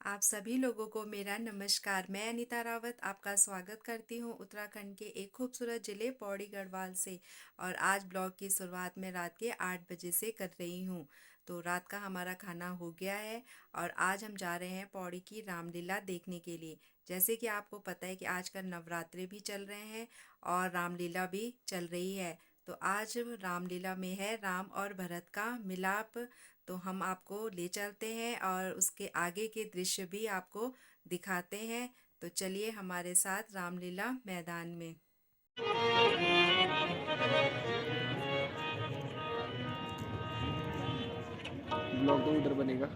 आप सभी लोगों को मेरा नमस्कार। मैं अनीता रावत आपका स्वागत करती हूँ उत्तराखंड के एक खूबसूरत ज़िले पौड़ी गढ़वाल से। और आज ब्लॉग की शुरुआत मैं रात के 8 बजे से कर रही हूँ। तो रात का हमारा खाना हो गया है और आज हम जा रहे हैं पौड़ी की रामलीला देखने के लिए। जैसे कि आपको पता है कि आजकल नवरात्रे भी चल रहे हैं और रामलीला भी चल रही है। तो आज रामलीला में है राम और भरत का मिलाप। तो हम आपको ले चलते हैं और उसके आगे के दृश्य भी आपको दिखाते हैं। तो चलिए हमारे साथ रामलीला मैदान में। ब्लॉग तो उधर बनेगा।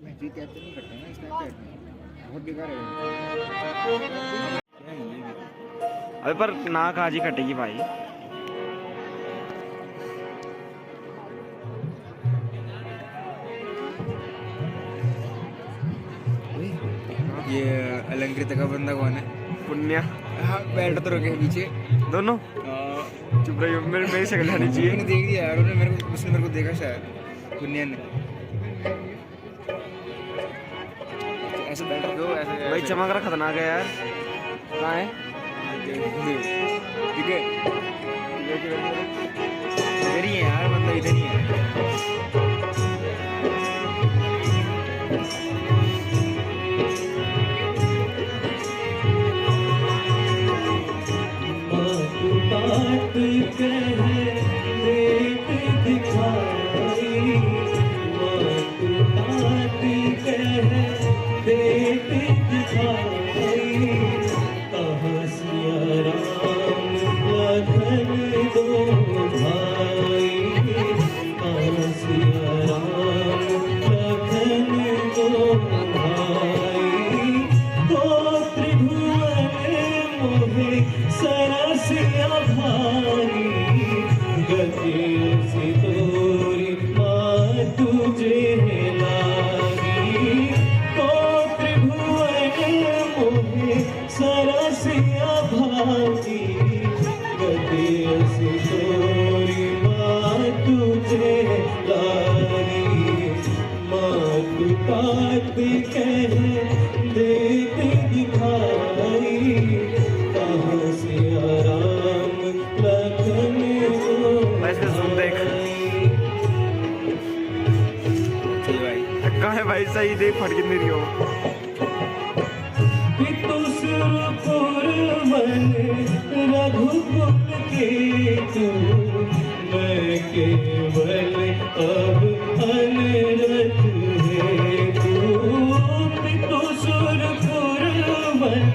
मैजिक कैप्चर नहीं करते हैं स्नैपचैट में, बहुत बेकार है। अबे पर नाक आज ही कटेगी भाई। ये अलंकृत का बंदा कौन है? पुण्य। हाँ, बैठ तो रखे पीछे दोनों चुप रही हो, मेरी शक्ल आनी मैंने चाहिए। देख दिया यार, उसने मेरे को देखा शायद, पुण्य ने। ऐसे बैठ रखे हो ऐसे भाई चमक रहा, खतरनाक है यार। कहाँ है? ठीक है, इधर ही है यार, मतलब इधर ही है। बात कहे देख दिखाई, बात कहे देख दिखाई। कहाँ सिया राम लखन दो भाई, कहाँ सिया राम लखन दो भाई। गोत्र भुवन मोहे सरसिया भाई, गति से तोरी माँ तुझे लागी। गोत्र भुवन मोहे सरसिया भाई, गति से तोरी माँ तुझे लागी। माँ तू तात कह देख दिखाई, कहाँ से आराम लखन भाई इसका zoom देख। चल भाई, कहाँ है भाई? सही देख, फट कितनी रही हो। पितु सुरपुर मन रघुकुल के तू, मैं केवल अब अनरथ है तू। पितु सुरपुर मन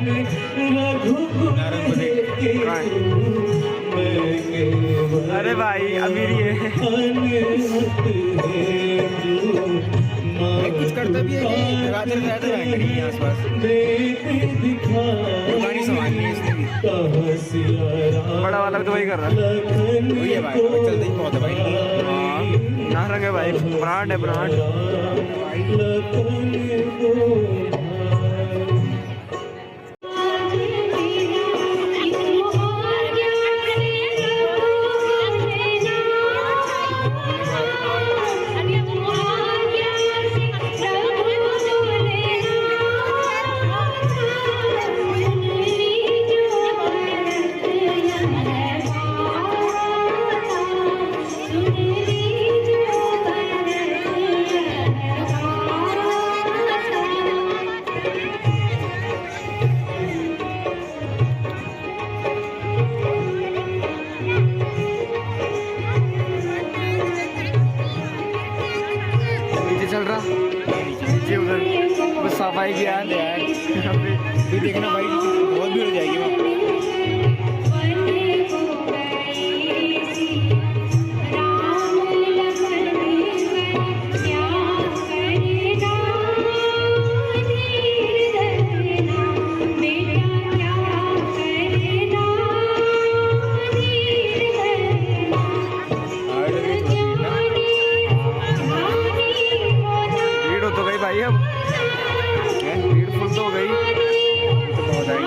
रघुकुल के तू, मैं केवल अरे भाई अमीर ही है। अनरथ है तू। ये कुछ करता भी है कि रात में रहता है कहीं आसपास, दुकानी सामान नहीं है इसने भी। बड़ा वाला भी तो वही कर रहा है। वही है भाई, अब चलते ही बहुत है भाई। हाँ ना रंग है भाई, ब्रांड है ब्रांड। नीचे चल रहा, नीचे उधर बस सफाई की यार। भी देखना भाई, बहुत भीड़ हो जाएगी वहाँ। भीड़ हो तो गई भाई, अब भीड़ फुल तो हो गई। बहुत आएगी।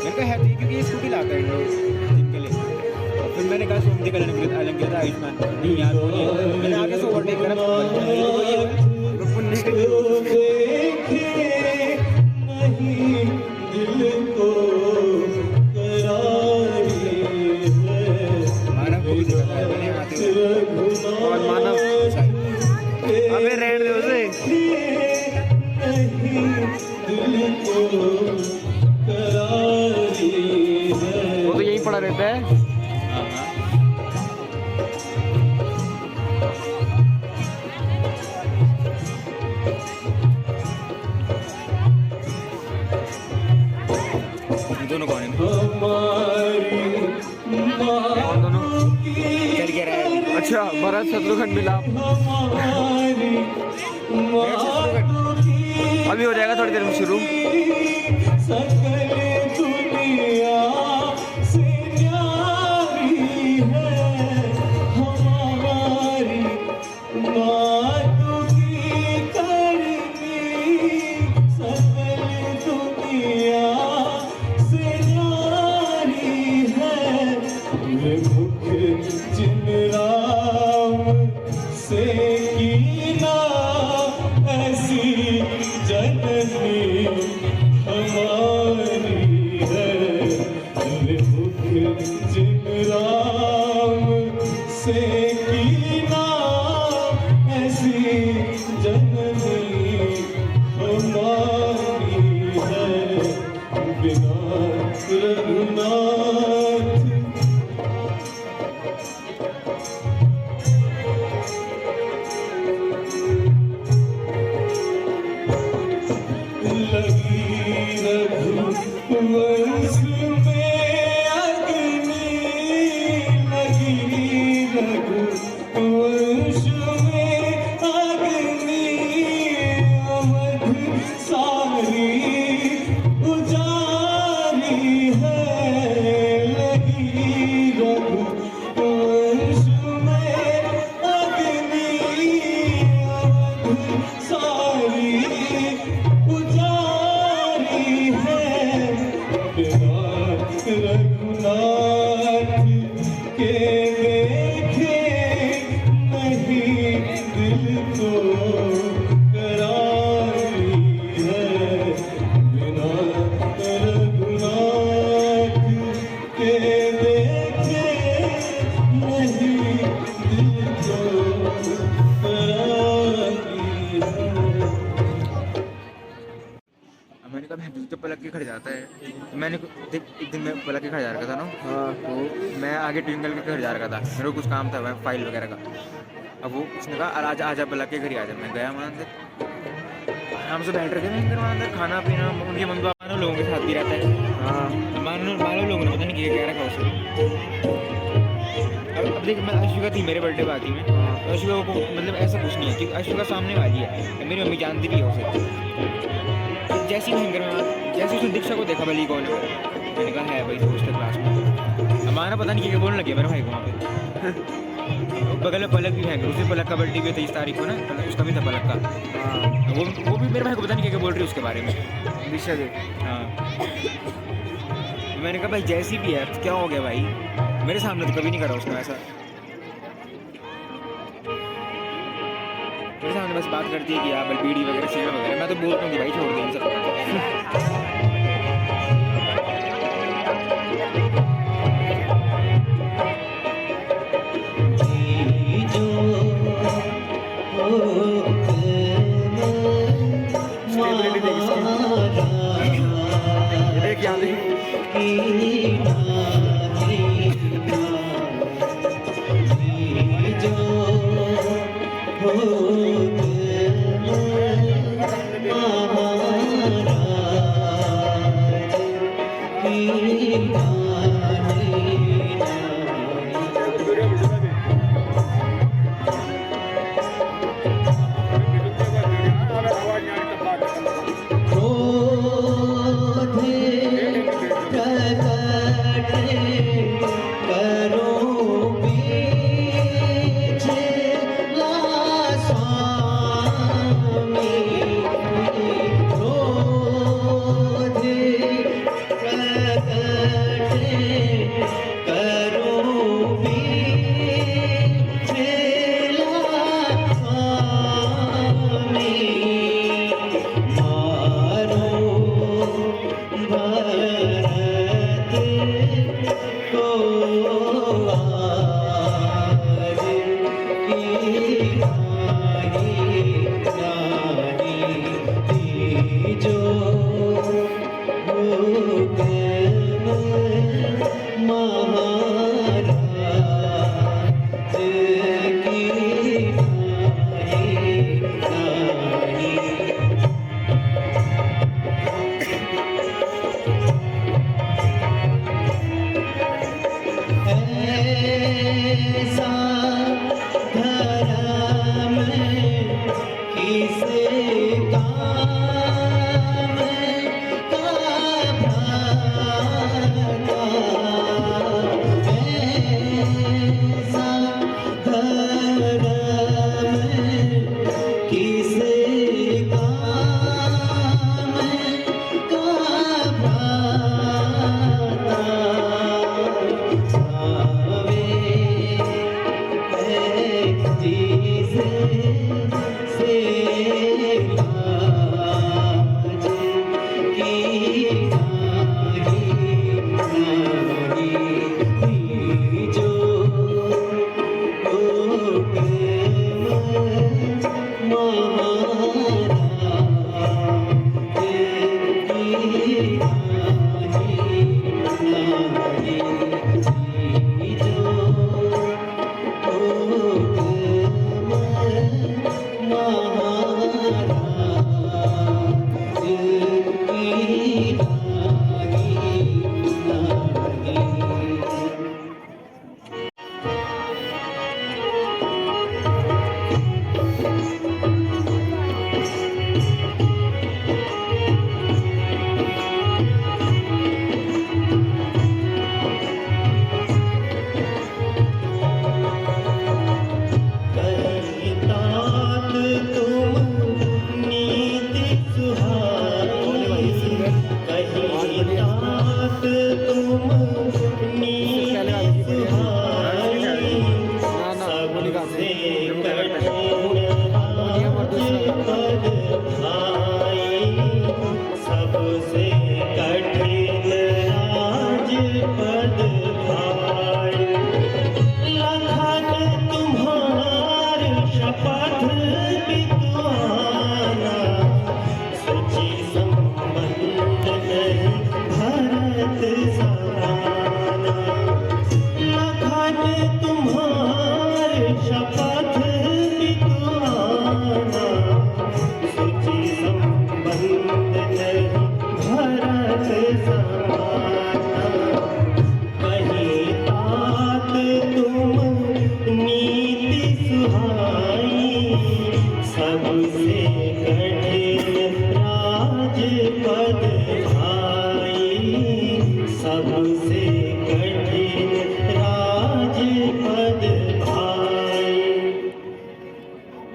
मैंने कहा है तो ये, क्योंकि ये स्कूटी लाता है इन लोग जिम के लिए। और फिर मैंने कहा सोमती का अलंकृत था आयुष्मान, नहीं यार वो नहीं है। मैंने आगे से ओवरटेक करा तो वही है। जो देखे नहीं दिल को करारी है मानव को भी दिखाता है मैंने आते हुए। और मानव अबे रहने दे उसे। दिल को करारी है। वो तो यहीं पड़ा रहता है। हाँ हाँ ये दोनों कौन है? हमारी कौन दोनों? चल क्या रहा है? अच्छा भरत शत्रुघ्न मिलाप हमारी अभी हो जाएगा थोड़ी देर में शुरू। सकल दुनिया से न्यारी है हमारी मातों की करनी। सकल दुनिया से न्यारी है मुख जिन राम से कीना ऐसी जननी हमारी है। मुख जिन राम से कीना ऐसी जननी हमारी है। बिना रघुनाथ लगी रघुवंश में अग्नि। लगी रघुवंश में अग्नि। अवध सारी उजारी है। लगी रघुवंश में अग्नि। अवध सारी उजारी है। बिना रघुनाथ के देखे नहीं दिल को करारी है। बिना रघुनाथ के देखे नहीं दिल को करारी है। मैंने कहा मैं जब पलक के खड़ जाता है तो मैंने एक दिन मैं पलक के खड़ जा रखा था ना। हाँ तो मैं आगे ट्विंकल के घर जा रखा था, मेरे को कुछ काम था वह फाइल वगैरह का। अब वो उसने कहा आजा आजा पलक के घर ही आ जा। मैं गया वहाँ अंदर, आराम से बैठ रहे थे अंदर। वहाँ अंदर खाना पीना उनके मम्मी पापा मानो लोगों के साथ भी रहता है। हाँ मानो लोगों ने पता नहीं क्या रखा उसे। अब देख मैं अश्विका थी, मेरे बर्थडे पार्टी में। तो अश्विका को मतलब ऐसा कुछ नहीं है क्योंकि अश्विका सामने वाली है, मेरी मम्मी जानती भी है उसे। जैसी भयंकर में जैसे उसने दीक्षा को देखा भली कौन है, मैंने कहा है भाई दोस्त है क्लास में। हमारा पता नहीं क्या बोलने लगे मेरे भाई को वहाँ पे। बगल में पलक भी है, उसने पलक का बर्थडे भी 23 तारीख को ना, उसका भी था पलक का। वो भी मेरे भाई को पता नहीं क्या बोल रही है उसके बारे में। दिशा दे। हाँ मैंने कहा भाई जैसी भी है क्या हो गया भाई, मेरे सामने तो कभी नहीं करा उसने ऐसा। मेरे सामने बस बात करती है कि यार बल बीड़ी वगैरह सिगरेट वगैरह, मैं तो बोलता हूँ कि भाई छोड़ दें सब। स्टेबिलिटी देख इसकी। ये देख यहाँ देख।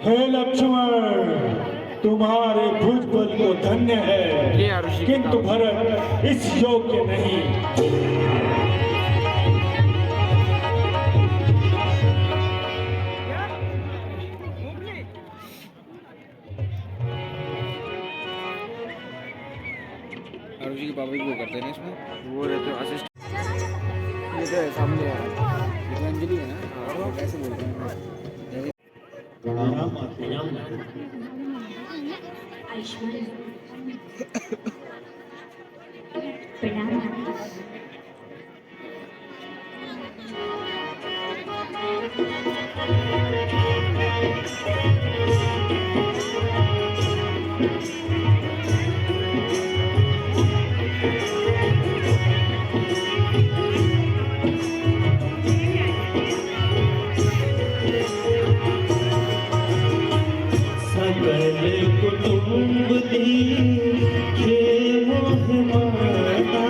हे लक्ष्मण, तुम्हारे भुजबल को धन्य ये है, आरुषि किंतु किताब। भरत इस योग्य नहीं। आरुषि के पापा भी वो करते हैं ना इसमें। वो रहते असिस्ट ये तो है सामने है ये तो अंजलि है ना, वो कैसे बोल रहे हैं ऐश्वर्य प्रणाम सकल कुटुंब दी खे मोह माता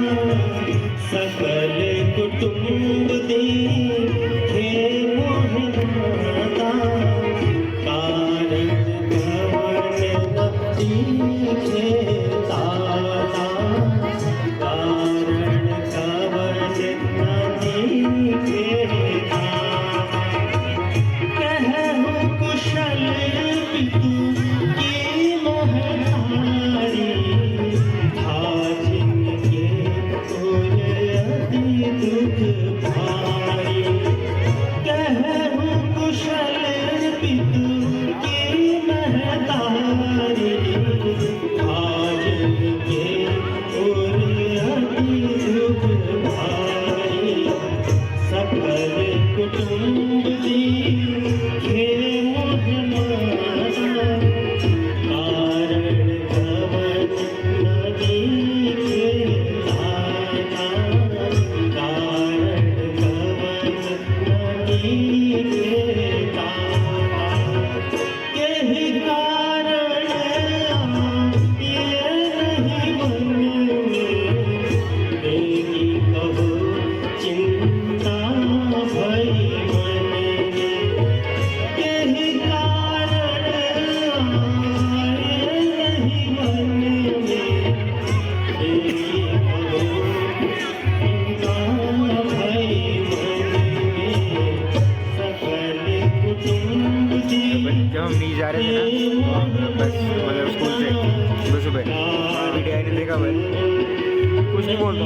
को।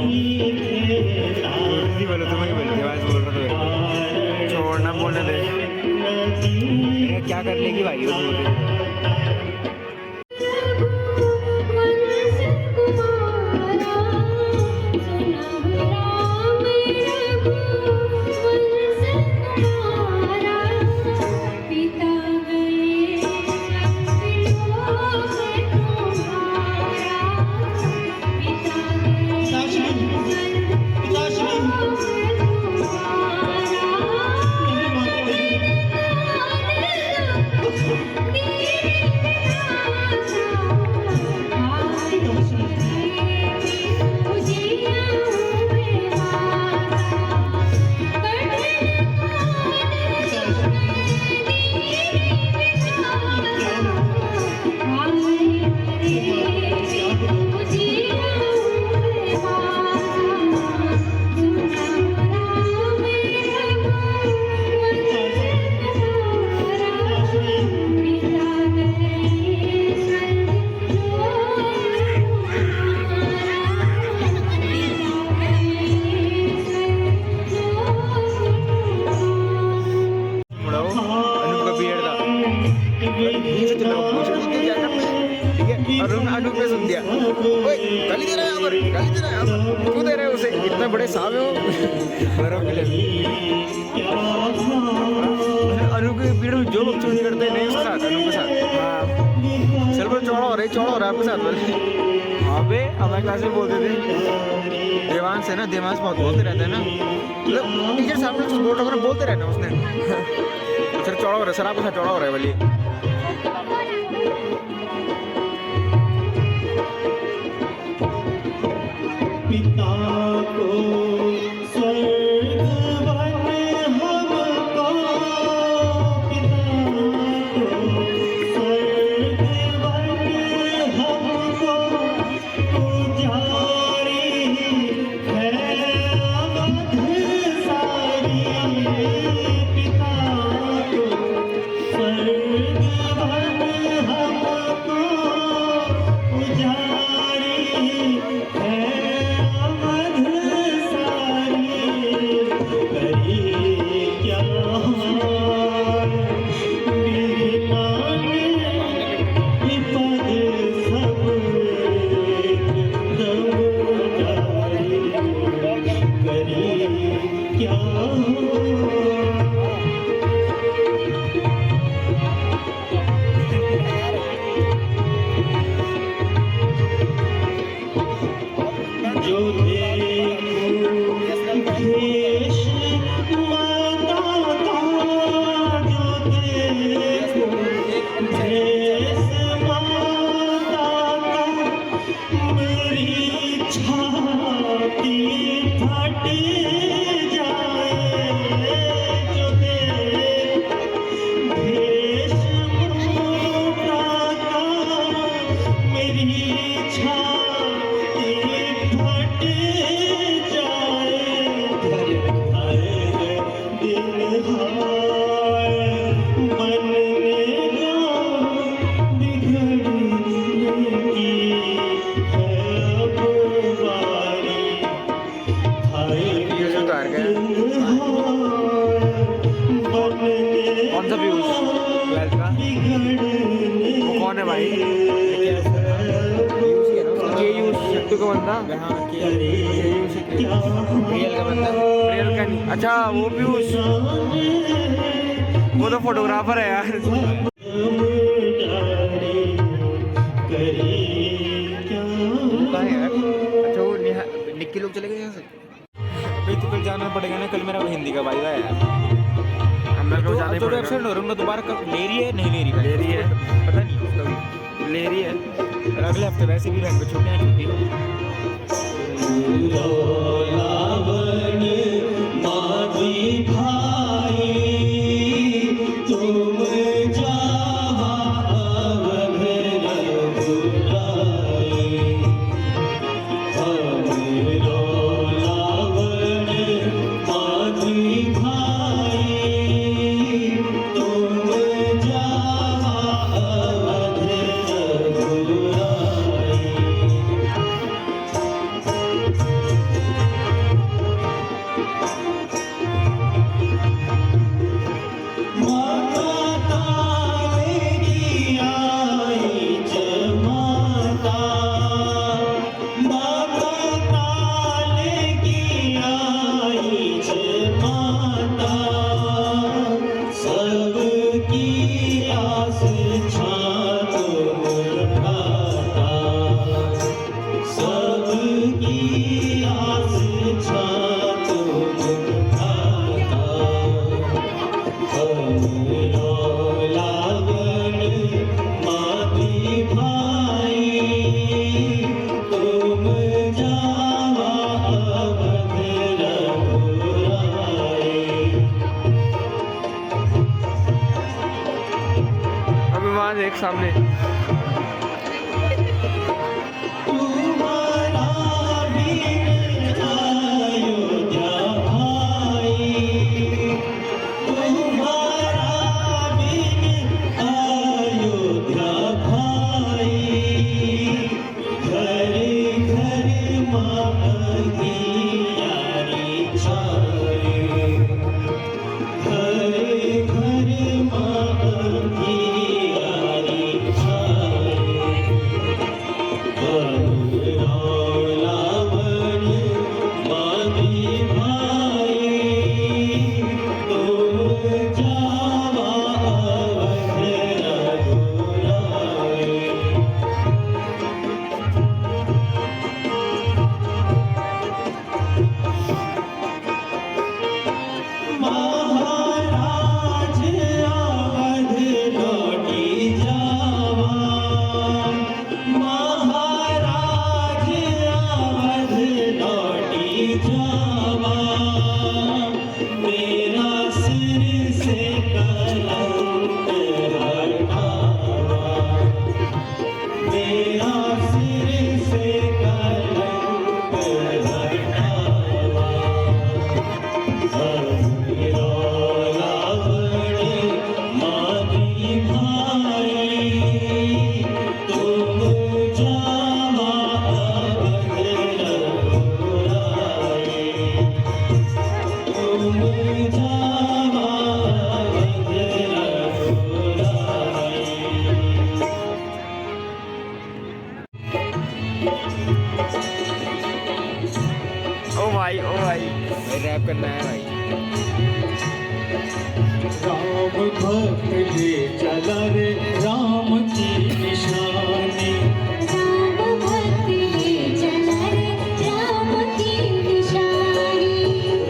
हिंदी बोलो, तुम्हें बोलो, देवास बोल रहा था मेरे छोड़ना बोलने दे। को। क्या कर लेगी भाई वो बोल रही है। अनूप ने सुन दिया, ओए गाली दे रहा है यहाँ पर, गाली दे रहा है यहाँ पर, क्यों दे रहे हो उसे, इतना बड़े साहब हो। अनूप के पीरियड में जो बच्चे नहीं करते नहीं उसके साथ, अनूप के साथ। हाँ चल पर चौड़ा हो रहा है आपके साथ बोले। हाँ बे हमारे क्लास में बोलते थे देवांश है ना, देवांश बहुत बोलते रहते हैं ना, मतलब टीचर सामने बोर्ड वगैरह बोलते रहना उसने। सर चौड़ा हो रहा है, सर आपके साथ चौड़ा हो रहा है बोलिए। पिता को स्वर्ग वन हमको, पिता को स्वर्ग वन हमको, पुजारी है अवध सारी। पिता को स्वर्ग वन हमको, पुजारी है जो देश माता का, जो देश माता का, मेरी छाती फट जाए। जो देश माता का, मेरी छाती फट जाए। दिल हाय बनने का, बिगड़ने की है अब बारी। पीयूष उतार गया। कौन सा पीयूष? 12th का। वो कौन है भाई? केयूष सिद्धू का बंदा। रियल का बंदा, रियल का नहीं। अच्छा वो पीयूष, वो तो फोटोग्राफर है यार। कहाँ है यार? अच्छा वो निक्की लोग चले गए यहाँ से। भाई तो कल जाना पड़ेगा ना, कल मेरा हिंदी का वाइवा है यार। हम लोग को जाना ही तो पड़ेगा। एब्सेंट हो रहा हूँ दोबारा, कब ले रही है नहीं ले रही है? ले रही है, पता नहीं उसका भी ले रही है। और अगले हफ्ते वैसे भी बहन को छुट्टियाँ छुट्टी माझी भाई तुम देख सामने। तुम्हारा बिन अयोध्या भाई, तुम्हारा बिन अयोध्या भाई, घर घर माँ अंधियारी छाई, घर घर माँ अंधियारी छाई। रावण मांगी भाई, तुम जावा अवध रघुराई। महाराज अवध लौटी जावा, महाराज अवध लौटी जावा, मेरा सिर से कलंक हटावा, मेरा सिर से कलंक हटावा। रावण मांगी भाई, तुम जावा अवध रघुराई, तुम जावा अवध रघुराई। ओ भाई ओ भाई। रैप करना है भाई। राम भक्त ले चला रे राम की निशानी, राम भक्त ले चला रे राम की निशानी,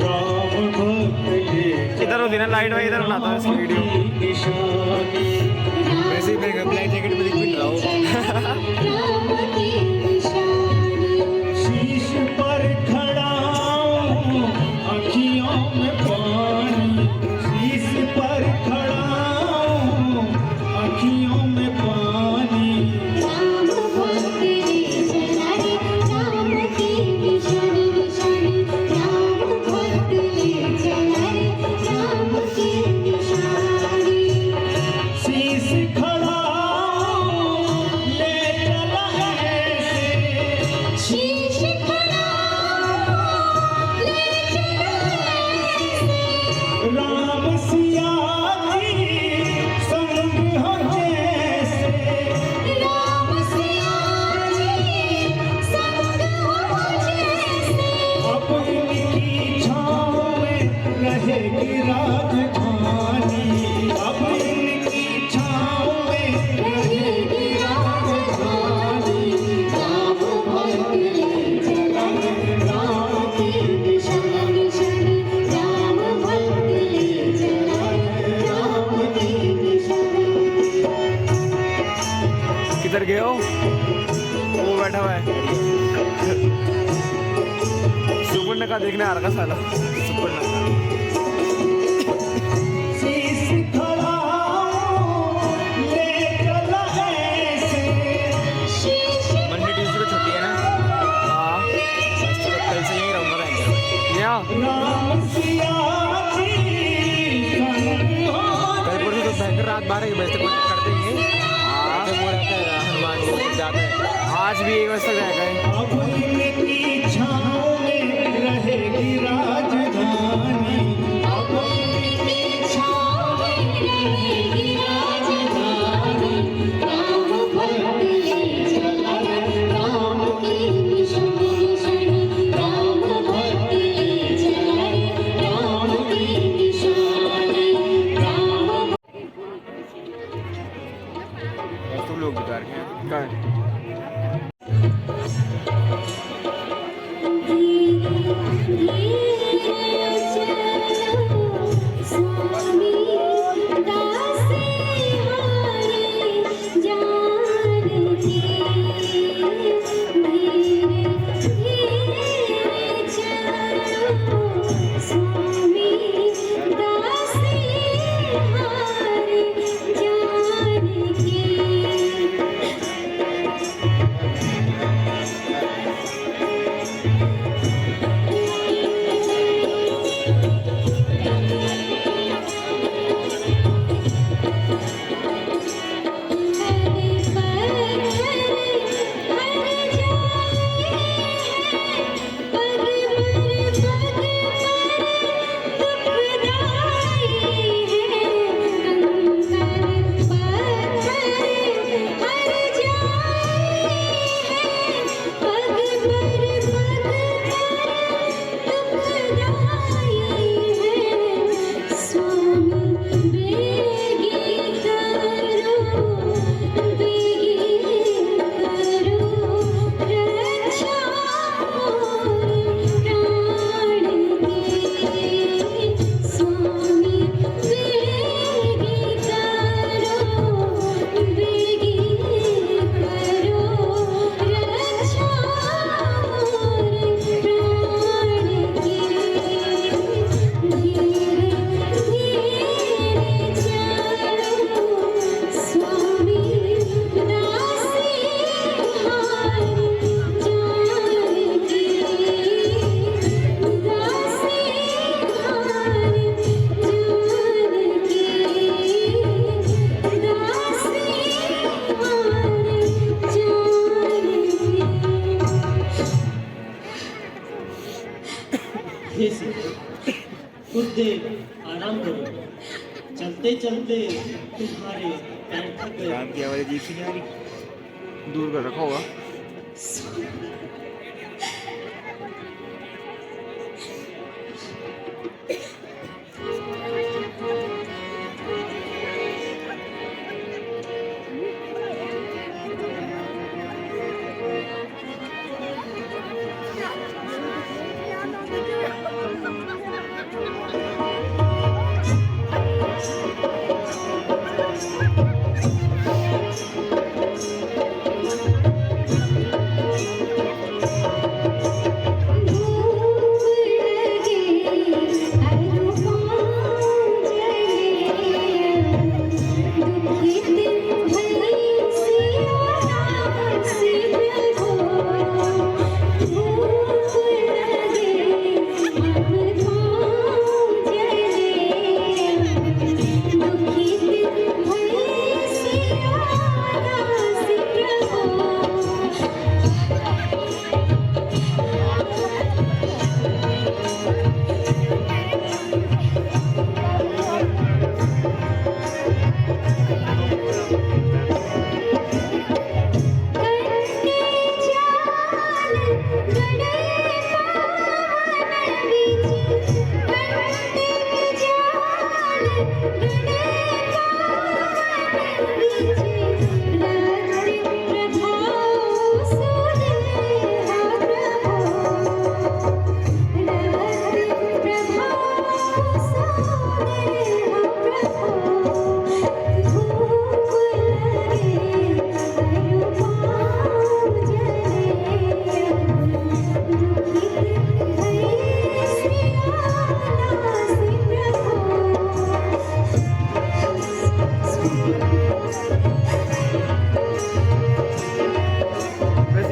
राम भक्त ले इधर हो देना लाइट भाई, इधर बनाता हूँ इसकी वीडियो। निशानी। वैसे ही मैं ब्लैक जैकेट में दिख भी रहा हूँ। राम की निशानी, शीश पर खड़ा हूँ, अखियों में पानी, शीश पर खड़ा हूँ, अखियों में पानी। राम भक्त ले चला रे राम की निशानी, निशानी, राम भक्त ले चला रे राम की निशानी, शीश खड़ा हूँ, ले चला ऐसे, शीश खड़ा ले चला ऐसे, राम सिया की संग हो जैसे। राम सिया जी संग हो जैसे, अब इनकी छाँव में रहेगी राजधानी, अब इनकी छाँव में रहेगी राजधानी। राम भक्त ले चला रे राम की निशानी, निशानी, राम भक्त ले चला रे राम की निशानी। किधर गए हो? वो बैठा हुआ है। सुपर्ण का देखने आ रखा साला। सुपर्ण शीश खड़ा हूँ, ले चला ऐसे, शीश मंडे ट्यूसडे को छुट्टी है ना, हाँ तो कल से यहीं रहूँगा बैंक में। यहाँ राम सिया की संग हो कल परसों तो बैंक रात 12 बजे तक करते हैं। हाँ जब वो रहता है हनुमान वो जाता है। आज भी 1 बजे तक रहेगा। अब इनकी छाँव में रहेगी राजधानी, अब की छाँव में रहेगी राजधानी। राम भक्त ले चला रे राम की निशानी, निशानी, राम भक्त ले चला रे राम की निशानी, राम बस तुम लोग उतार के कहाँ है? स्वामी हे सिद्धू कुछ देर आराम करो, चलते चलते तुम्हारे पैर थक गए। काम की आवाज़ अजीब सी नहीं आ रही? दूर कर रखा होगा।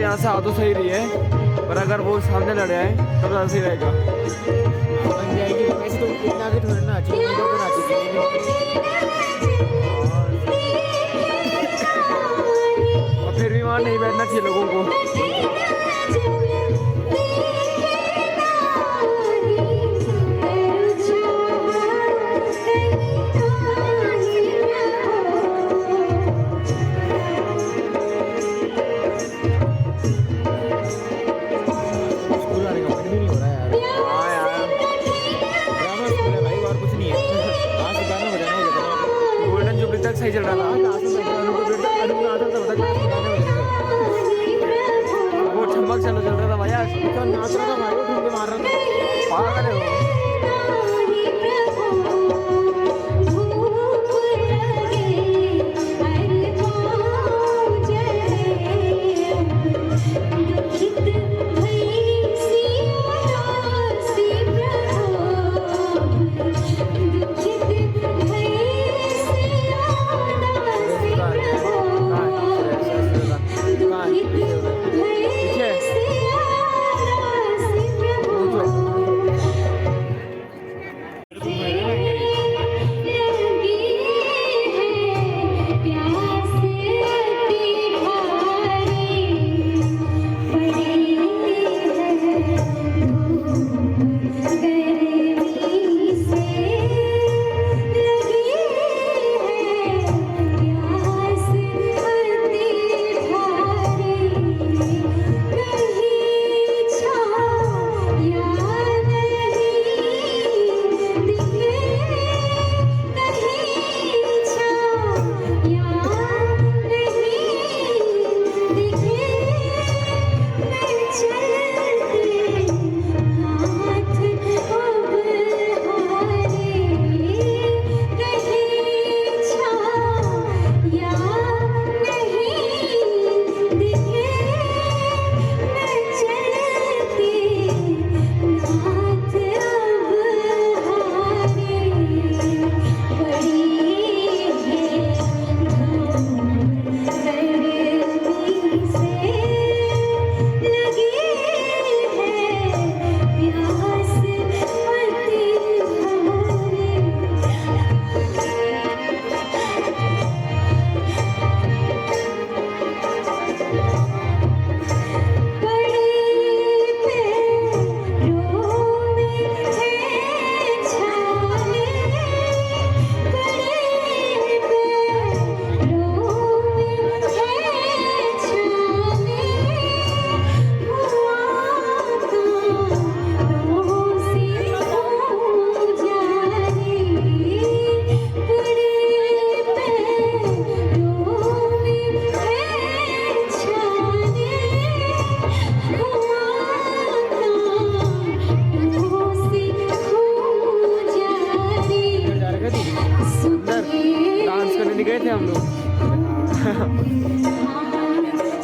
यहाँ से आ तो सही रही है, पर अगर वो सामने लड़े आए तब ज़्यादा सही रहेगा। बन जाएगी तो वैसे तो इतना आगे थोड़ी ना चाहिए, इधर तो ना चाहिए। और फिर भी वहाँ नहीं बैठना चाहिए लोगों को। स्कूल आने का मन भी नहीं हो रहा है यार। हाँ यार, ड्रामा स्कूल है भाई, और कुछ नहीं है। आज से गाना बजाना हो जाता है। गोल्डन जुबली तक सही चल रहा था। वो ठमक चल रहा था भाई, आज तो नाच रहा था भाई, वो ठुमके मार रहा था। पागल है वो।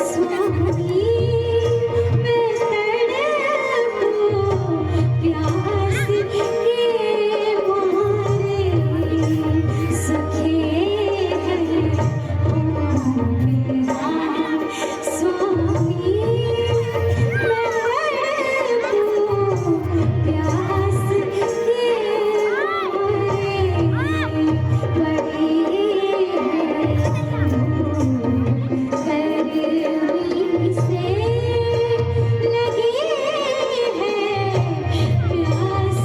स्वामी मैं तड़पूं प्यास के मारे सखे हैं मेरा स्वामी मैं तड़पूं प्यास के मारे बड़ी गर्मी से लगी है प्यास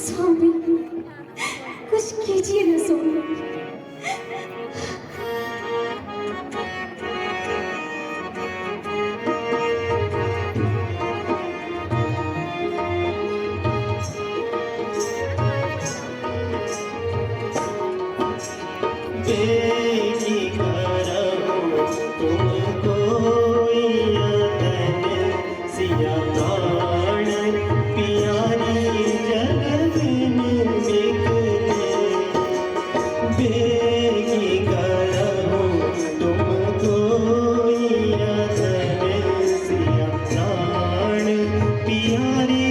स्वामी कुछ कीजिए ना स्वामी बेटी करहु तुमको यतन सिया प्राण प्यारी जगन बिकले बेटी करहु तुमको यतन सिया प्राण प्यारी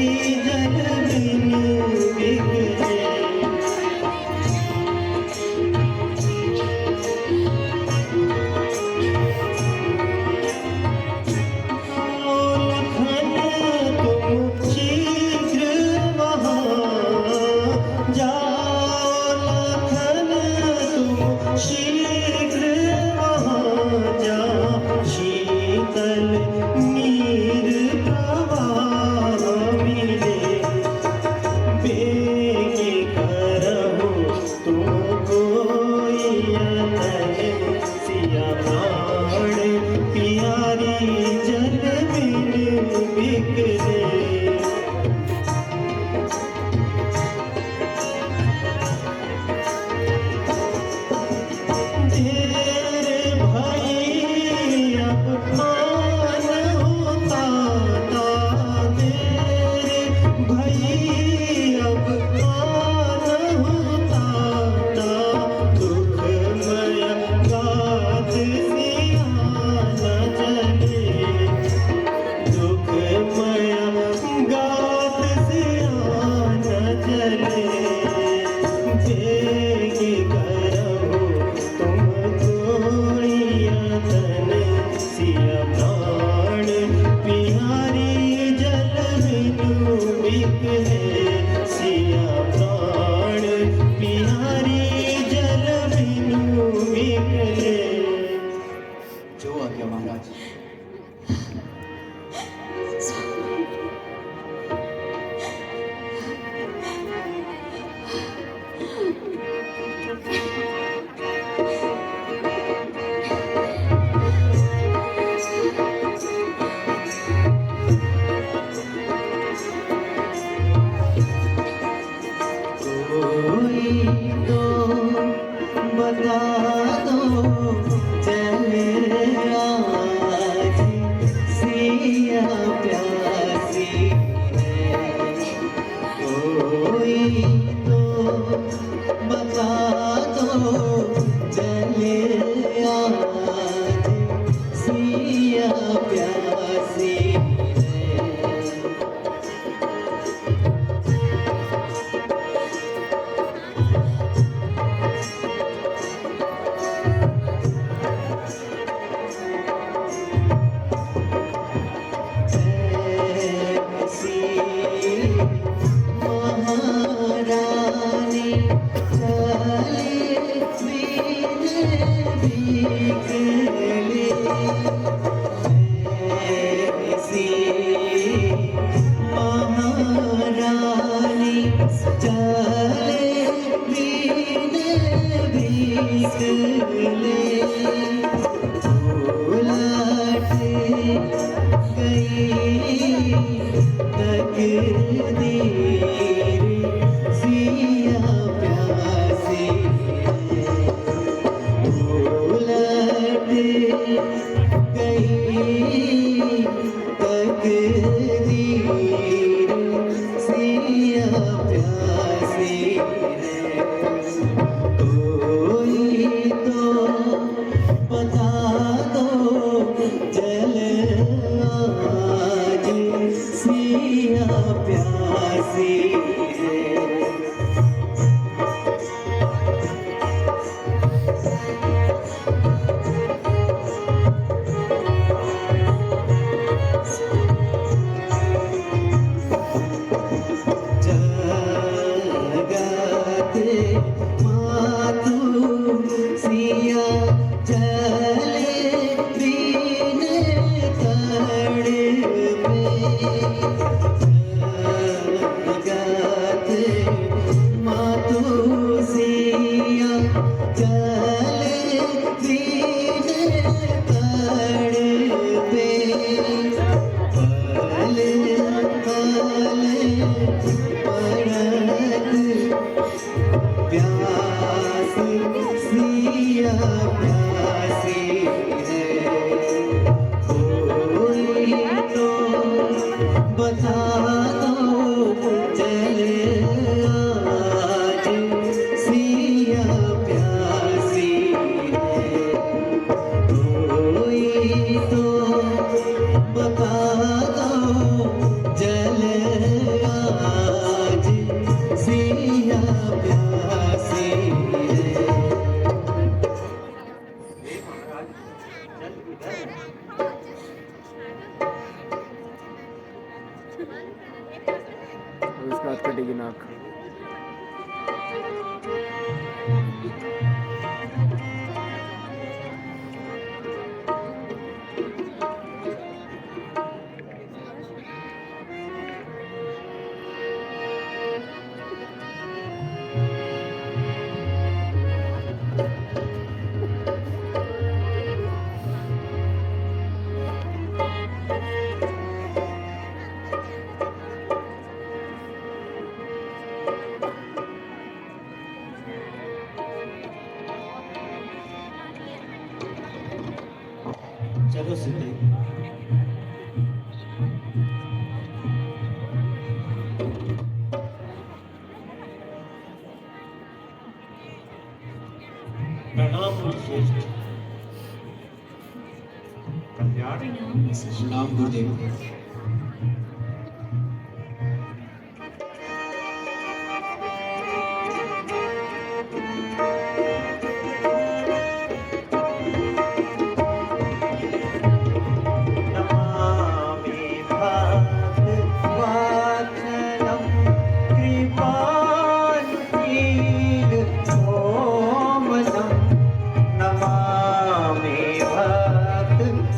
जगन बिकले प्यारी जल बिन बिकले प्यासी है। ऐसी महारानी चले बिन बिकले। ऐसी महारानी चले बिन बिकले। उलट गई तकदीर सिया प्यासी है। उलट गई तकदीर सिया प्यासी है। कोई तो बता दो जल आज सिया प्यासी है। जगत मातु सिया चले बिन तड़पे। जगत मातु सिया चले बिन तड़पे। पल पल पड़त प्यास सिया प्यासी है। कोई तो बता दो जल आज सिया प्यासी है। कोई तो बता दो जल आज सिया प्यासी है। और उसके बाद कटेगी नाक। चलो सीधे प्रणाम श्रेष्ठ। प्रणाम गुरुदेव। नमामि भगवत्पादं कृपानिधिं नमामि भगवत्पादं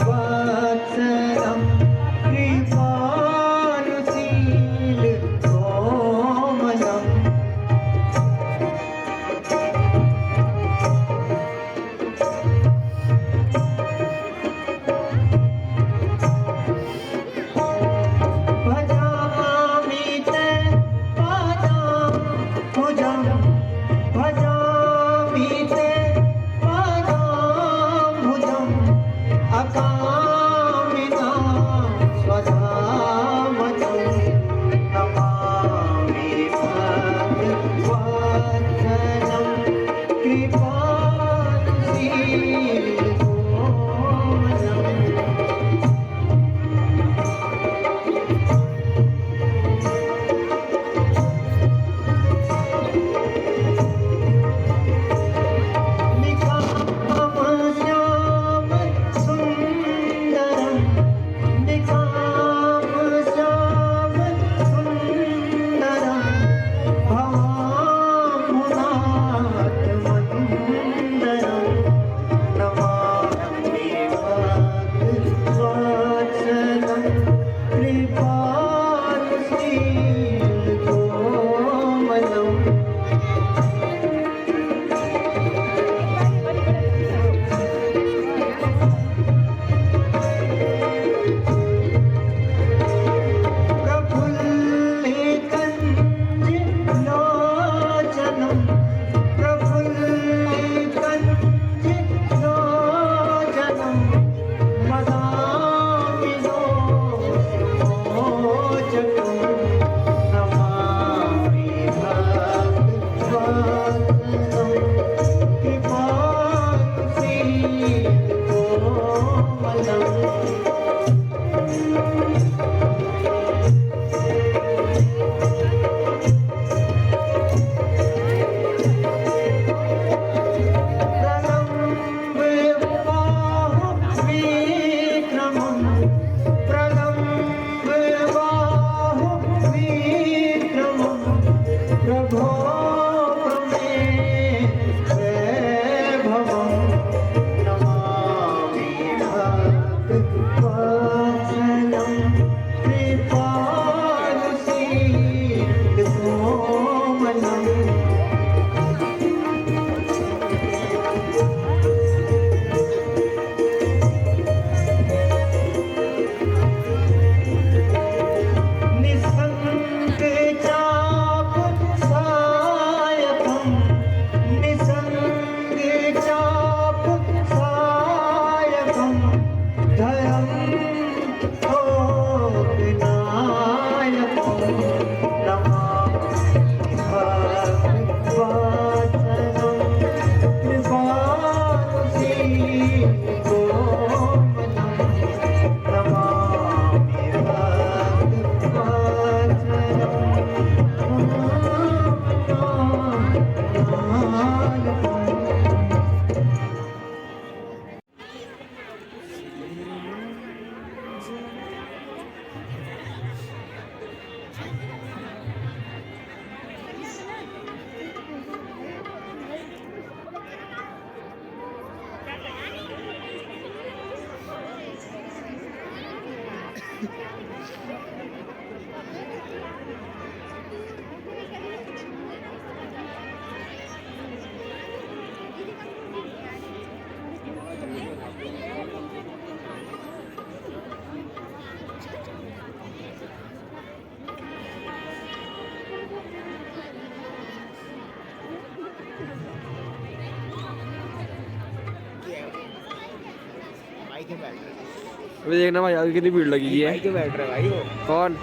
अभी देखना भाई आगे कितनी भीड़ लगी है। क्यों बैठ रहा है भाई वो? कौन?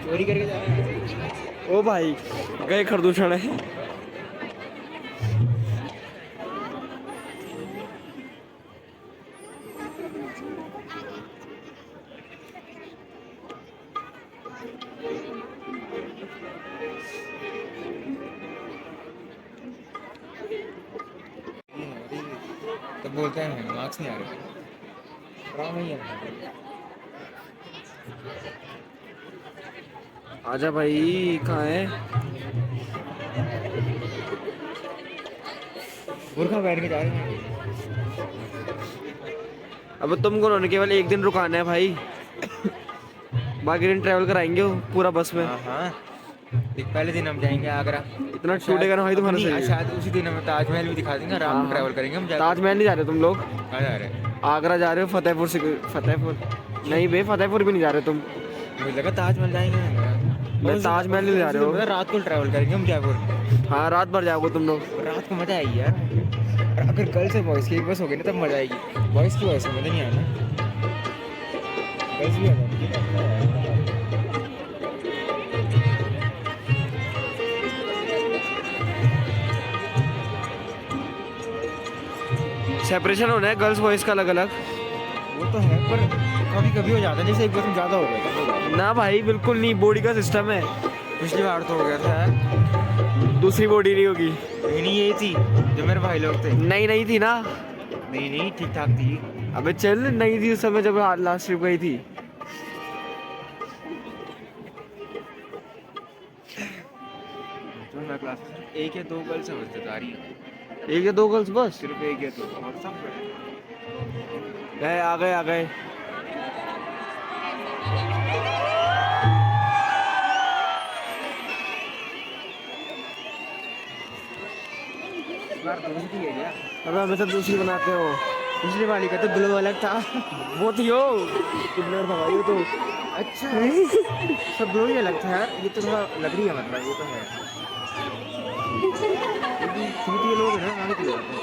चोरी करके जा रहा है। ओ भाई गए खरदूषण है। तो बोलते हैं मार्क्स नहीं आ रहे, ड्रामा ही है। आजा भाई, कहाँ है? बुरखा बैठ के जा रहे हैं। अब तुमको उन्होंने केवल एक दिन रुकाना है भाई, बाकी दिन ट्रैवल कराएंगे वो पूरा बस में। हाँ हाँ, एक पहले दिन हम जाएंगे आगरा। इतना छूटेगा ना भाई तुम्हारे नहीं, से। शायद उसी दिन हमें ताजमहल भी दिखा देंगे, रात में ट्रैवल करेंगे हम। ताजमहल नहीं जा रहे तुम लोग? कहाँ जा रहे हैं? आगरा जा रहे हो, फतेहपुर से। फतेहपुर नहीं बे, फतेहपुर भी नहीं जा रहे तुम। मुझे लगा ताजमहल जाएंगे। मैं ताजमहल नहीं जा रहे हो। रात को ट्रैवल करेंगे हम जयपुर। हाँ रात भर जाओगे तुम लोग। रात को मजा आएगी यार। और अगर गर्ल्स से बॉयज़ की एक बस होगी ना तब मजा आएगी। बॉयज़ की वजह से मजा नहीं आना। गर्ल्स भी आ जाएंगी। सेपरेशन होना है गर्ल्स बॉयज का अलग अलग। वो तो है, पर कभी कभी हो जाता है, जैसे एक बस में ज़्यादा हो गया था। ना भाई बिल्कुल नहीं, बॉडी का सिस्टम है। पिछली बार तो हो गया था यार। दूसरी बॉडी नहीं होगी। नहीं ये थी जो मेरे भाई लोग थे। नहीं थी ना। नहीं ठीक ठाक थी। अबे चल, नहीं थी उस समय जब लास्ट ट्रिप गई थी। तो मैं क्लास में एक या दो गर्ल्स समझते आ रही है। एक या दो गर्ल्स बस? सिर्फ एक या दो, और सब गए, आ गए आ गए। अबे हमेशा दूसरी बनाते हो। पिछली वाली का तो ग्लो अलग था। वो थी हो किडनैप था भाई वो तो। अच्छा सब ग्लो ही अलग था यार। ये तो थोड़ा लग रही है, मतलब ये तो है। ये लोग हैं ना, आगे चले जाते हैं।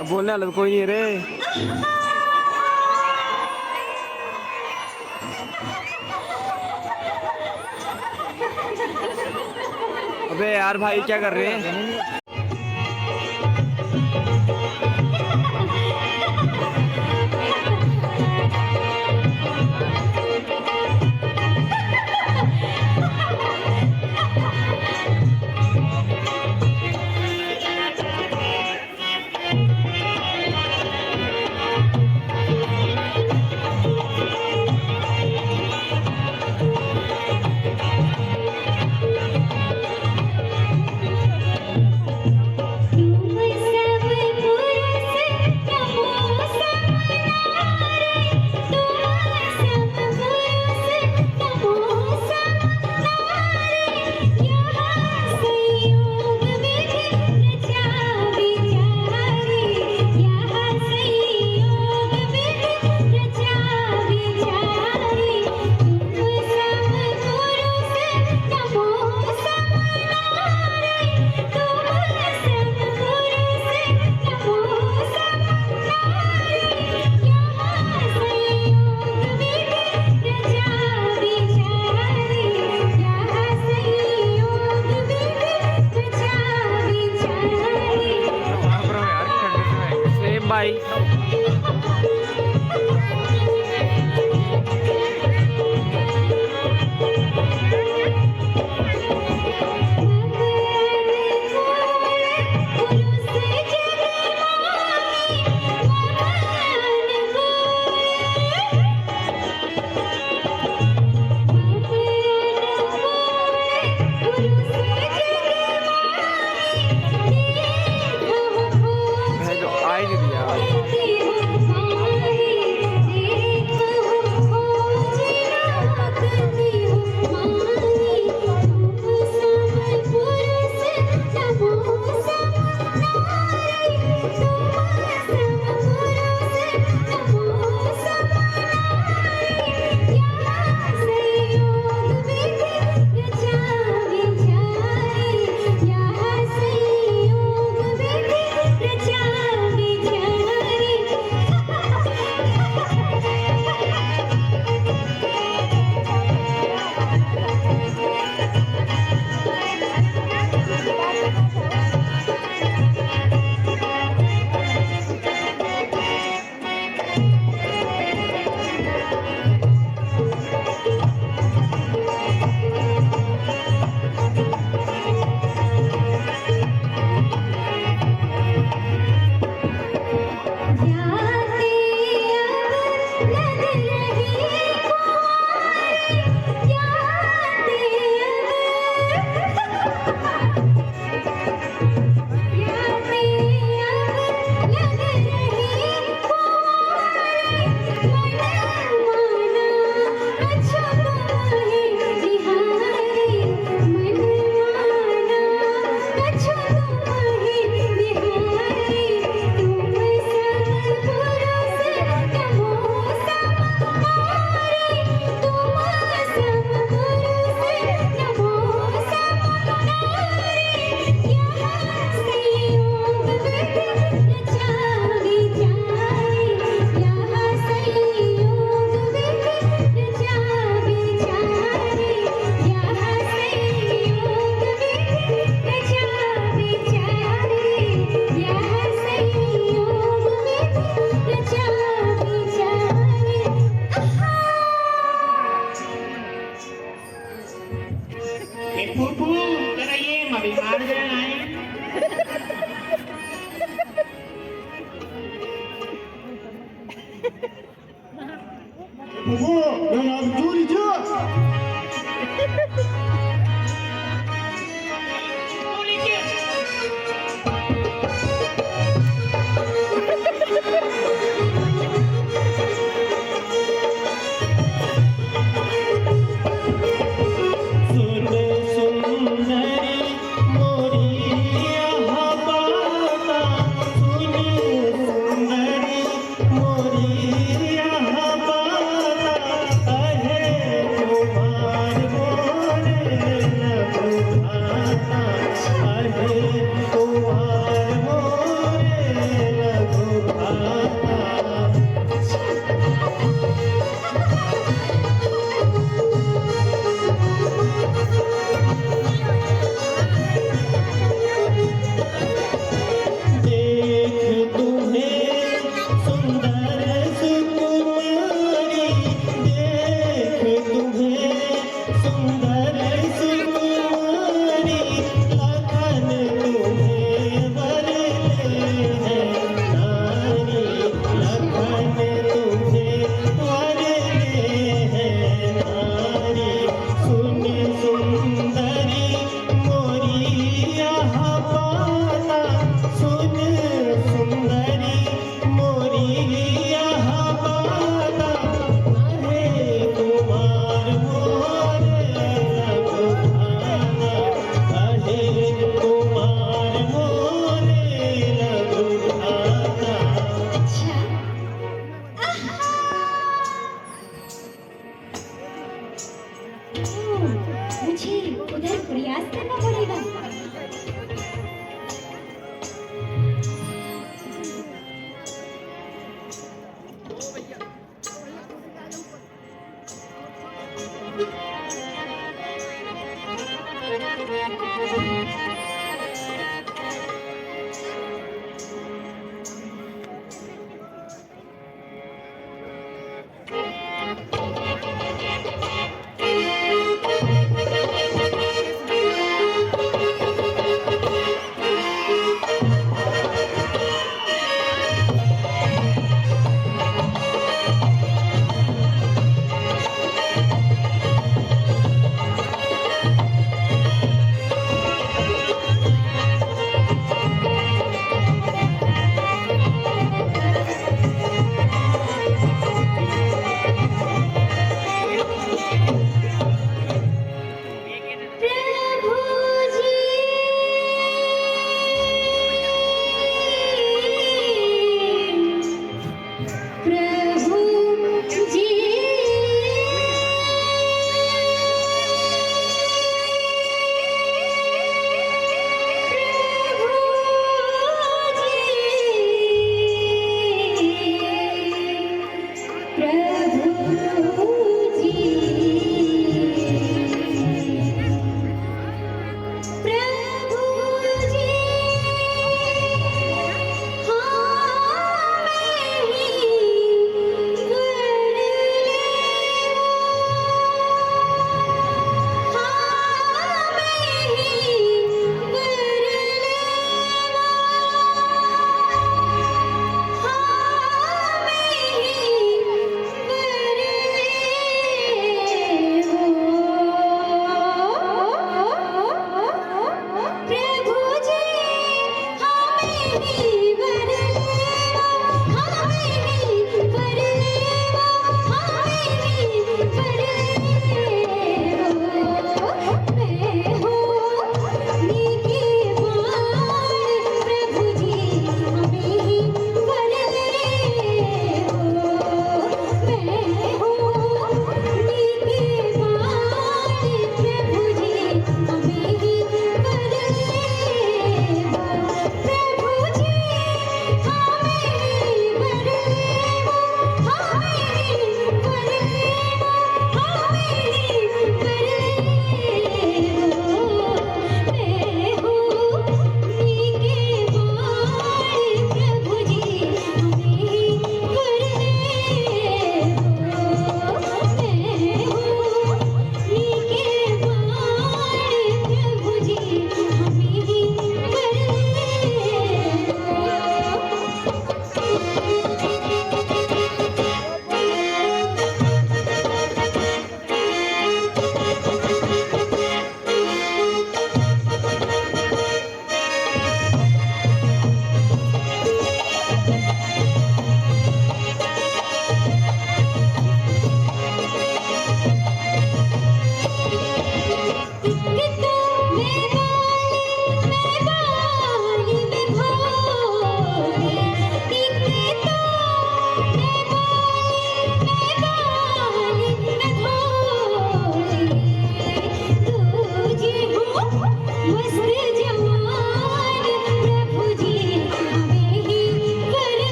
अब बोलने वाला तो कोई नहीं है रे। अबे यार भाई क्या कर रहे हैं? बाय। जो आई नहीं दिया फूफू जरा ये मबिहार जरा आए फूफू मैं आज दूर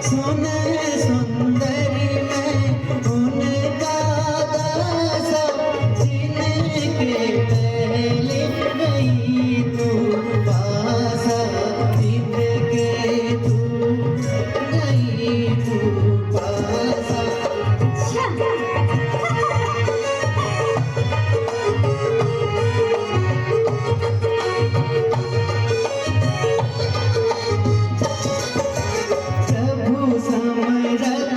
सुन सुंदरी मैं उनका दासा जिनके पहले गई तू पासा जिनके तू गई तू पासा प्रभु समरथ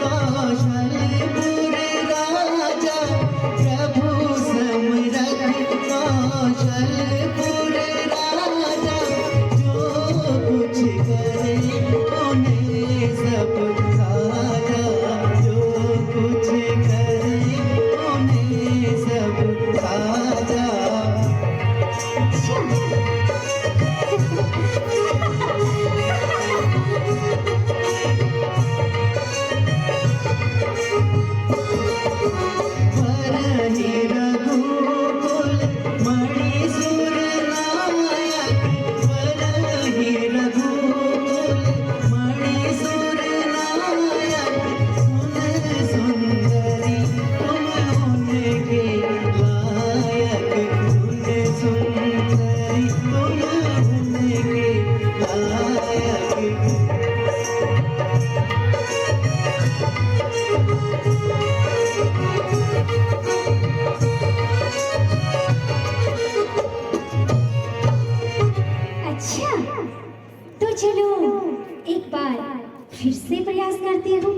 कौशलपुर राजा प्रभु समरथ कौशलपुर राजा जो कुछ करे उन्हें सब साजा जो कुछ करे उन्हें सब साजा वरहि रघुकुल मणिसुर नायक वरहि रघुकुल मणिसुर नायक सुन सुंदरी तुम उनके लायक सुन सुंदरी तुम उनके लायक अच्छा, तो चलो एक बार फिर से प्रयास करती हूँ।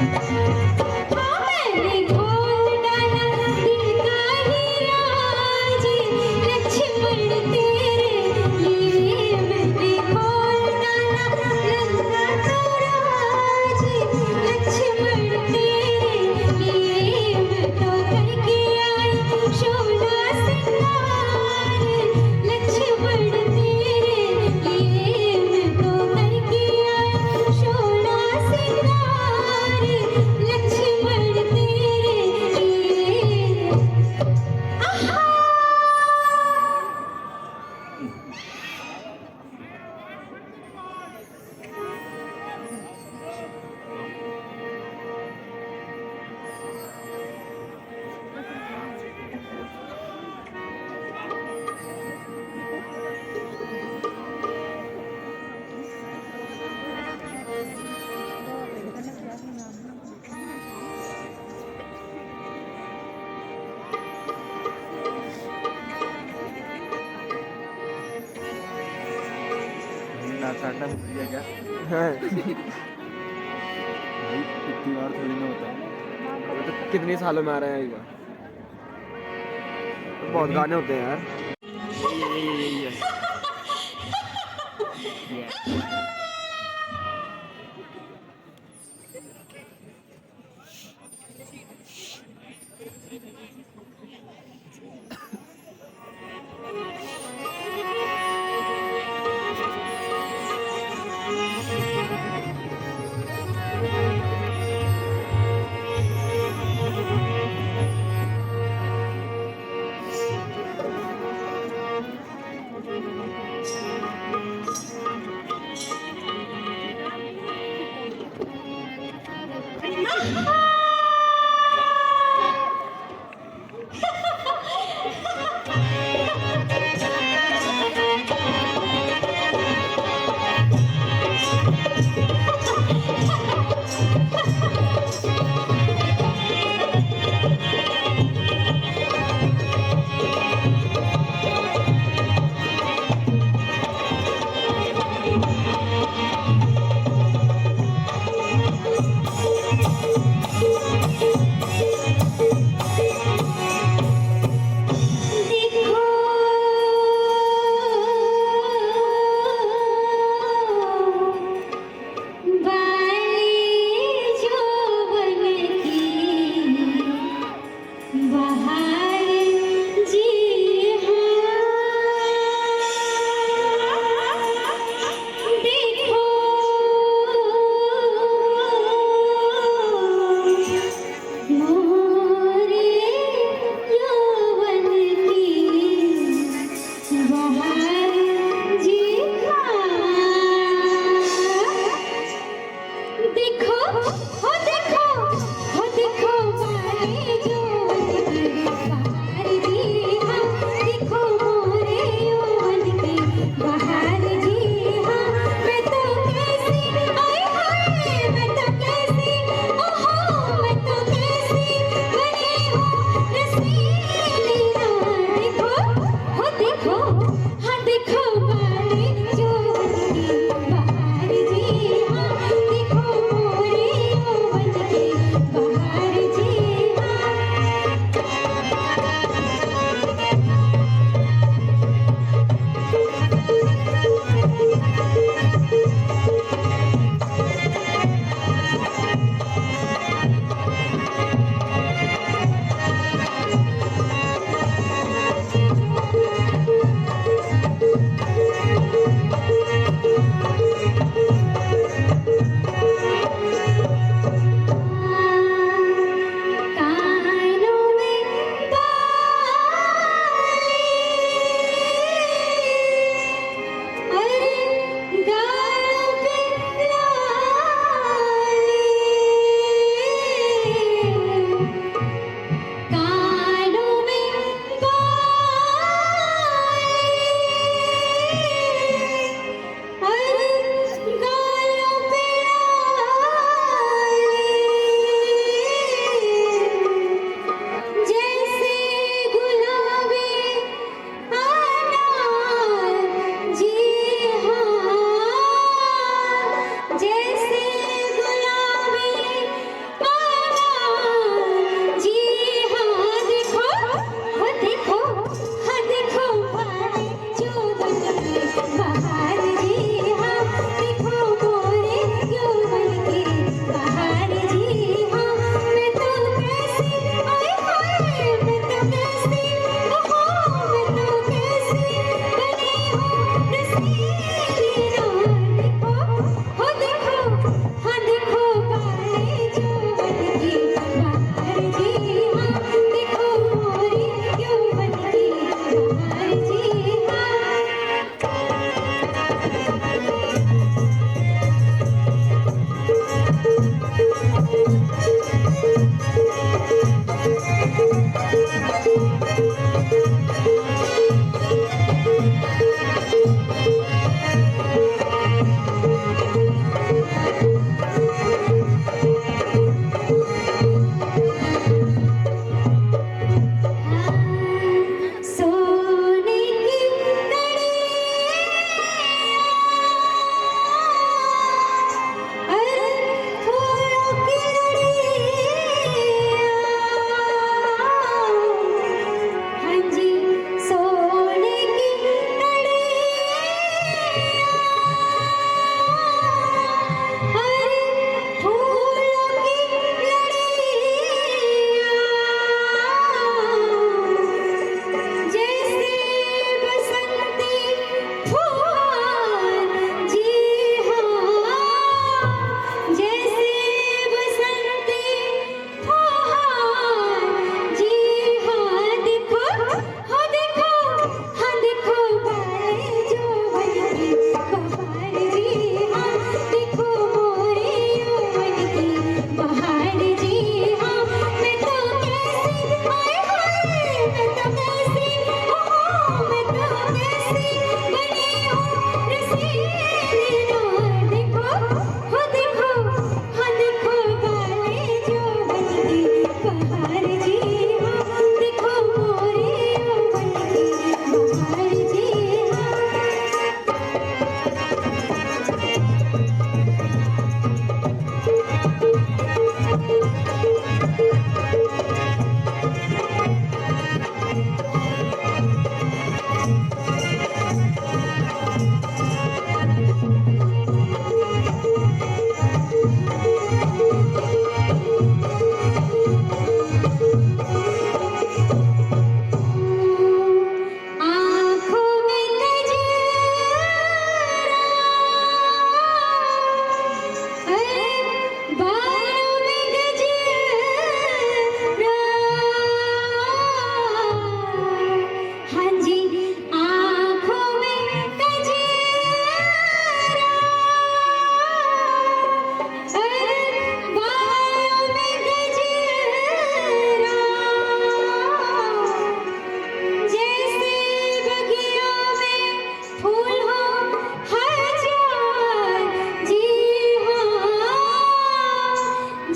मैंने खोल डाला दिल का हीरा जी, लक्ष्मण तेरे लिए मैंने खोल डाला रंग का तोरा जी, लक्ष्मण तेरे लिए मैं तो करके आई शोला सिंगार, लक्ष्मण तेरे लिए मैं तो करके आई शोला सिंगार, लक्ष्मण तेरे लिए आहा। नाच काटना भूल गया क्या? भाई इतनी बार थोड़ी ना होता है। तो कितने सालों में आ रहे हैं एक बार? तो बहुत गाने होते हैं यार। बाहर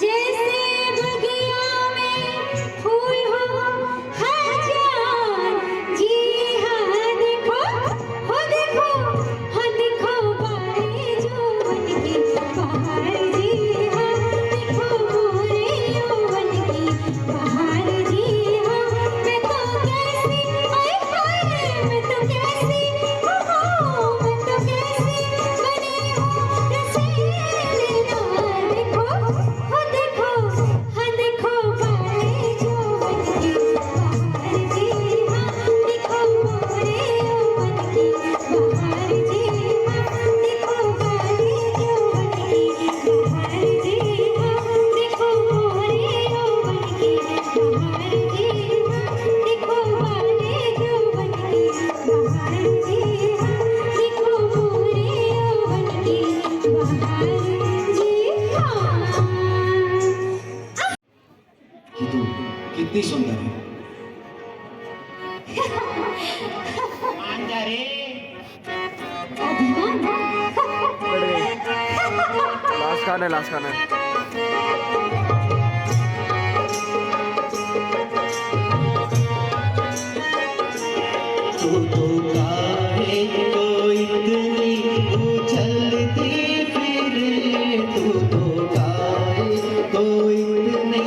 जैसे बगिया में फूल हो हजार, जी हाँ देखो, हो देखो, हाँ देखो बारे जो बन की बहार, जी हाँ देखो मोरे यौवन की बहार, जी हाँ मैं तो कैसी, ओए होए मैं तो कैसी, ओहो मैं तो कैसी बनी हूँ रसीली नार, देखो, हो देखो, हाँ देखो बारे जो बन की बहार, जी हाँ देखो मोरे यौवन की बहार, जी हाँ देखो बारे जो बन की बहार, जी हाँ देखो मोरे यौवन की बहार, जी हाँ देखो बारे जो बन की बहार, जी हाँ देखो मोरे यौवन की बहार, जी हाँ। कि तू कितनी सुंदर है। अभिमान लास्ट खाना है। तू तो काहे को इतनी उछलती फिरे, तू तो काहे को इतनी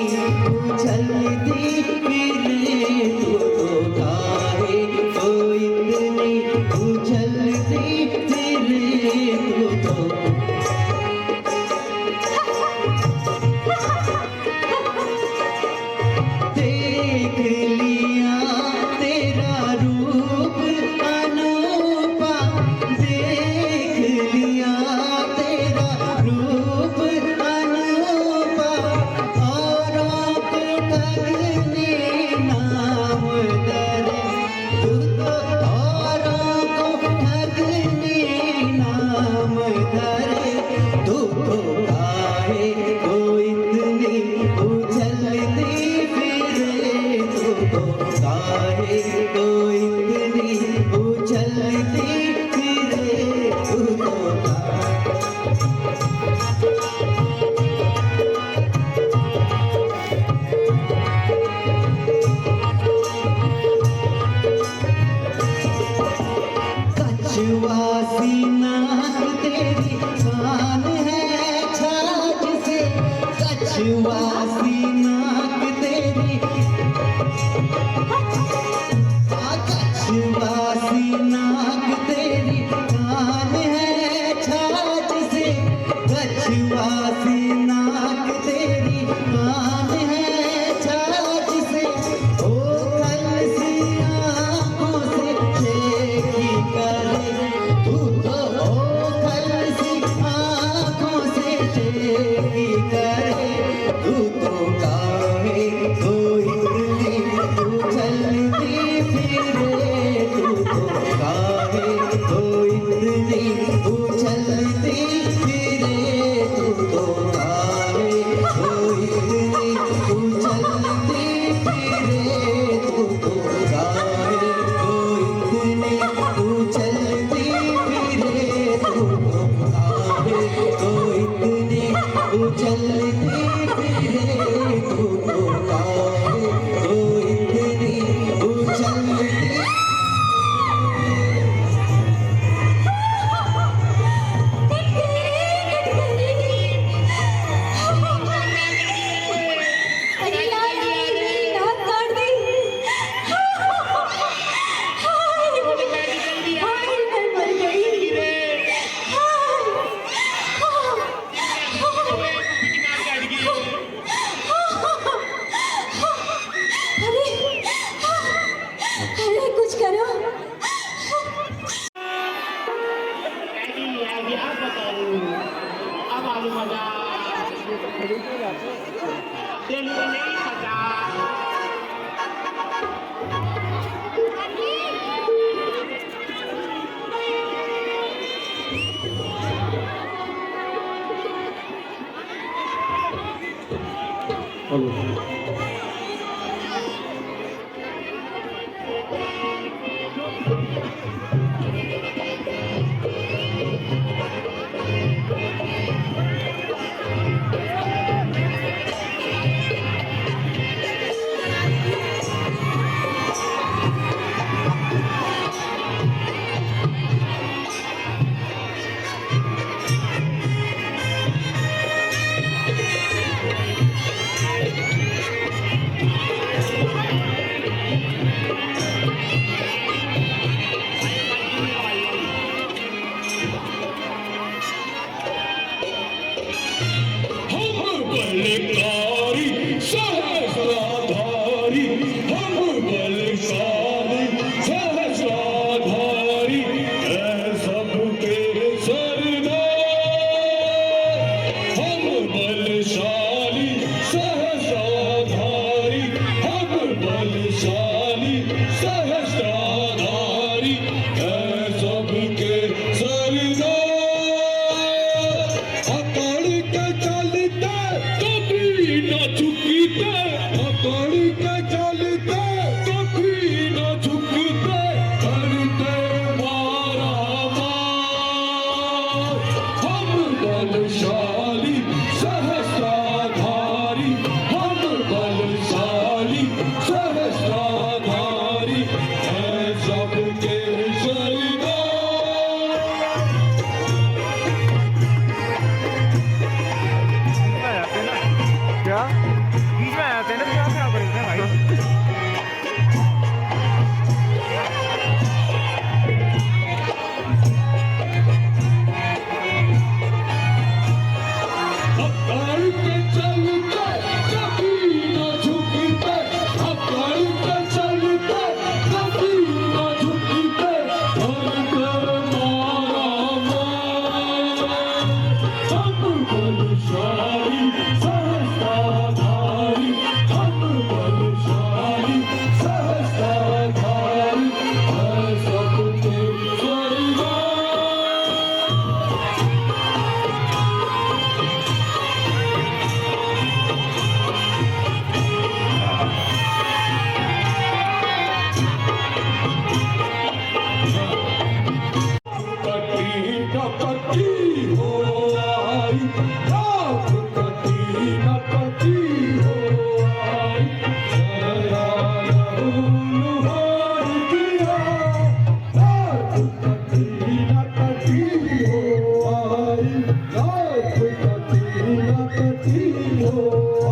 उछलती फिरे, तू तो काहे को इतनी उछलती फिरे, तू तो देख लिया तेरा रूप अनूपा, देख लिया तेरा रूप अनूपा, औरों को ठगने नाम धरे, तू तो औरों को ठगने नाम धरे, तू तो काहे को इतनी उछलती फिरे, तू तो काहे को इतनी उछलती फिरे, तू तो काहे कछुआसी नाक तेरी कान है छाछ से, कछुआसी नाक तेरी, कछुआसी नाक तेरी कान है छाछ से, कछुआसी नाक तेरी कान है छाछ से, ओ कलसी आँखों से शेखी करे, तू तो ओ कलसी आँखों से शेखी करे, तू तो काहे को इतनी उछलती फिरे, तू तो काहे को इतनी उछलती फिरे, तू तो काहे को इतनी उछलती फिरे, तू तो काहे को इतनी उछलती फिरे, तू तो काहे को इतनी उछलती फिरे, तू तो काहे को इतनी उछलती अरे कुछ करो। न झुकते पकड़ के चलते कभी न झुकते करते मारा मार हम बलशाली सहस्राधारी हम बलशाली सहस्राधारी है सबके सरदार क्या बीच में आते हैं ना, क्या खराब कर देते हैं भाई। पकड़ के चलते कभी न झुकते पकड़ के चलते कभी न झुकते कर मारा मार हम बलशाली सहस्राधारी हम बलशाली सहस्राधारी है सबके सरदार कटी कपटी हो आई रात कटी कपटी हो आई हार किया रात कटी कपटी हो आई रात कटी कपटी हो